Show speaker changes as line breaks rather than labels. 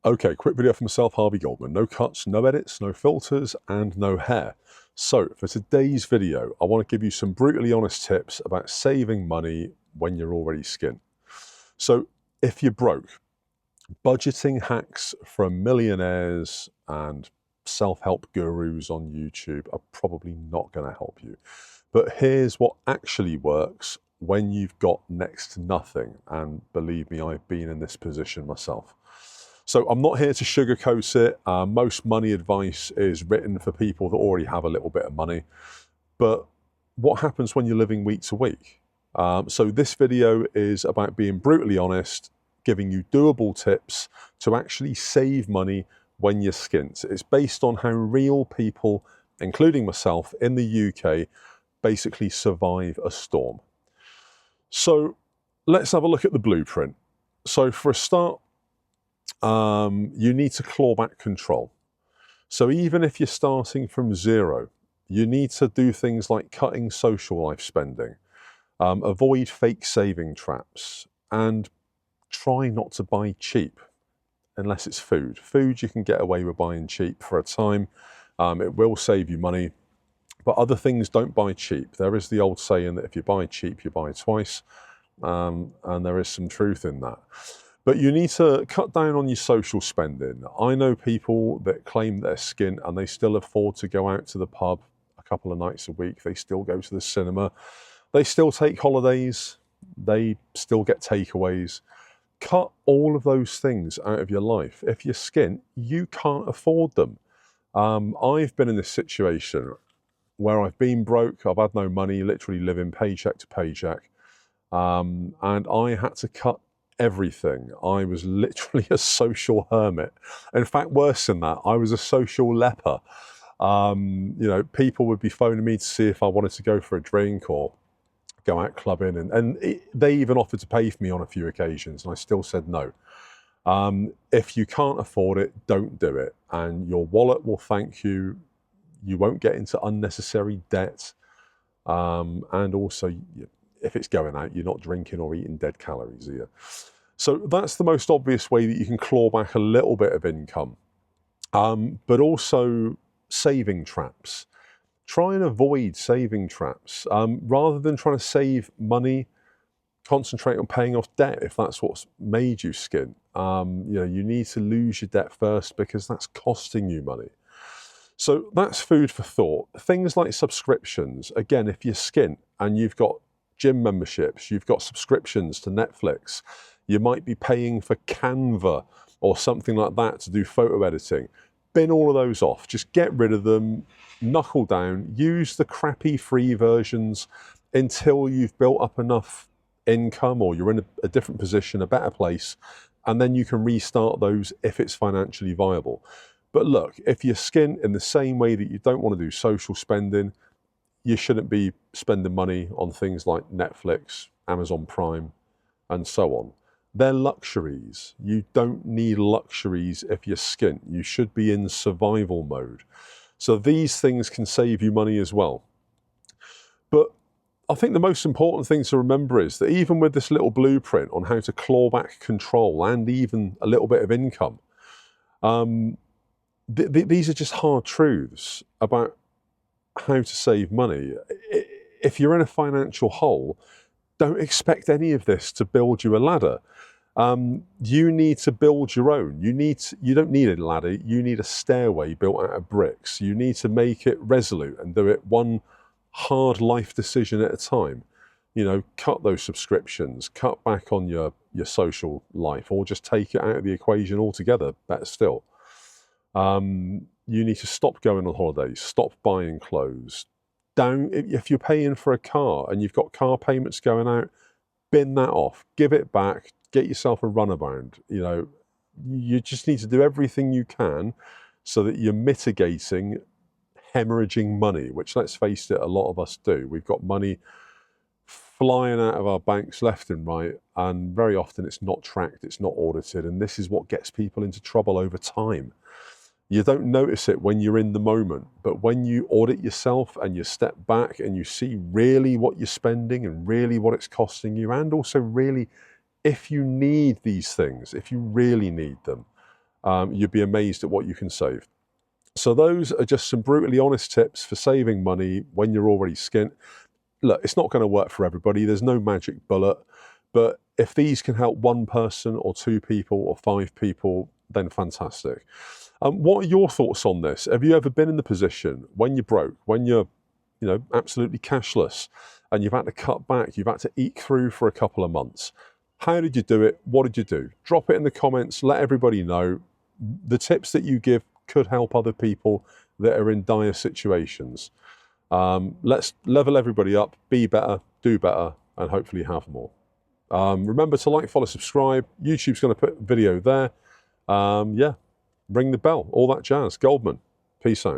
Okay, quick video for myself, Harvey Goldman. No cuts, no edits, no filters, and no hair. So for today's video, I want to give you some brutally honest tips about saving money when you're already skint. So if you're broke, budgeting hacks from millionaires and self-help gurus on YouTube are probably not going to help you. But here's what actually works when you've got next to nothing. And believe me, I've been in this position myself. So I'm not here to sugarcoat it. Most money advice is written for people that already have a little bit of money. But what happens when you're living week to week? So this video is about being brutally honest, giving you doable tips to actually save money when you're skint. It's based on how real people, including myself in the UK, basically survive a storm. So let's have a look at the blueprint. So for a start, you need to claw back control. So even if you're starting from zero, you need to do things like cutting social life spending, avoid fake saving traps, and try not to buy cheap unless it's food. Food you can get away with buying cheap for a time. It will save you money, but other things don't buy cheap. There is the old saying that if you buy cheap, you buy twice, and there is some truth in that. But you need to cut down on your social spending. I know people that claim they're skint and they still afford to go out to the pub a couple of nights a week. They still go to the cinema. They still take holidays. They still get takeaways. Cut all of those things out of your life. If you're skint, you can't afford them. I've been in this situation where I've been broke. I've had no money, literally living paycheck to paycheck. And I had to cut everything. I was literally a social hermit. In fact, worse than that, I was a social leper. You know, people would be phoning me to see if I wanted to go for a drink or go out clubbing, and they even offered to pay for me on a few occasions, and I still said no. If you can't afford it, don't do it, and your wallet will thank you. You won't get into unnecessary debt, and also, if it's going out, you're not drinking or eating dead calories either. So that's the most obvious way that you can claw back a little bit of income. But also saving traps. Try and avoid saving traps. Rather than trying to save money, concentrate on paying off debt if that's what's made you skint. You know, you need to lose your debt first because that's costing you money. So that's food for thought. Things like subscriptions. Again, if you're skint and you've got gym memberships, you've got subscriptions to Netflix, you might be paying for Canva or something like that to do photo editing. Bin all of those off, just get rid of them, knuckle down, use the crappy free versions until you've built up enough income or you're in a different position, a better place, and then you can restart those if it's financially viable. But look, if you're skint in the same way that you don't want to do social spending, you shouldn't be spending money on things like Netflix, Amazon Prime, and so on. They're luxuries. You don't need luxuries if you're skint. You should be in survival mode. So these things can save you money as well. But I think the most important thing to remember is that even with this little blueprint on how to claw back control and even a little bit of income, these are just hard truths about how to save money. If you're in a financial hole, don't expect any of this to build you a ladder. You need to build your own. You don't need a ladder, you need a stairway built out of bricks. You need to make it resolute and do it one hard life decision at a time. You know, cut those subscriptions, cut back on your social life, or just take it out of the equation altogether, better still. You need to stop going on holidays, stop buying clothes. If you're paying for a car and you've got car payments going out, bin that off, give it back, get yourself a runabout. You know, you just need to do everything you can so that you're mitigating hemorrhaging money, which, let's face it, a lot of us do. We've got money flying out of our banks left and right, and very often it's not tracked, it's not audited, and this is what gets people into trouble over time. You don't notice it when you're in the moment, but when you audit yourself and you step back and you see really what you're spending and really what it's costing you, and also really if you need these things, if you really need them, you'd be amazed at what you can save. So those are just some brutally honest tips for saving money when you're already skint. Look, it's not going to work for everybody. There's no magic bullet. But if these can help one person or two people or five people, then fantastic. What are your thoughts on this? Have you ever been in the position when you're broke, when you're absolutely cashless, and you've had to cut back, you've had to eke through for a couple of months? How did you do it? What did you do? Drop it in the comments. Let everybody know. The tips that you give could help other people that are in dire situations. Let's level everybody up, be better, do better, and hopefully have more. Remember to like, follow, subscribe. YouTube's going to put a video there. Yeah, ring the bell, all that jazz. Goldman, peace out.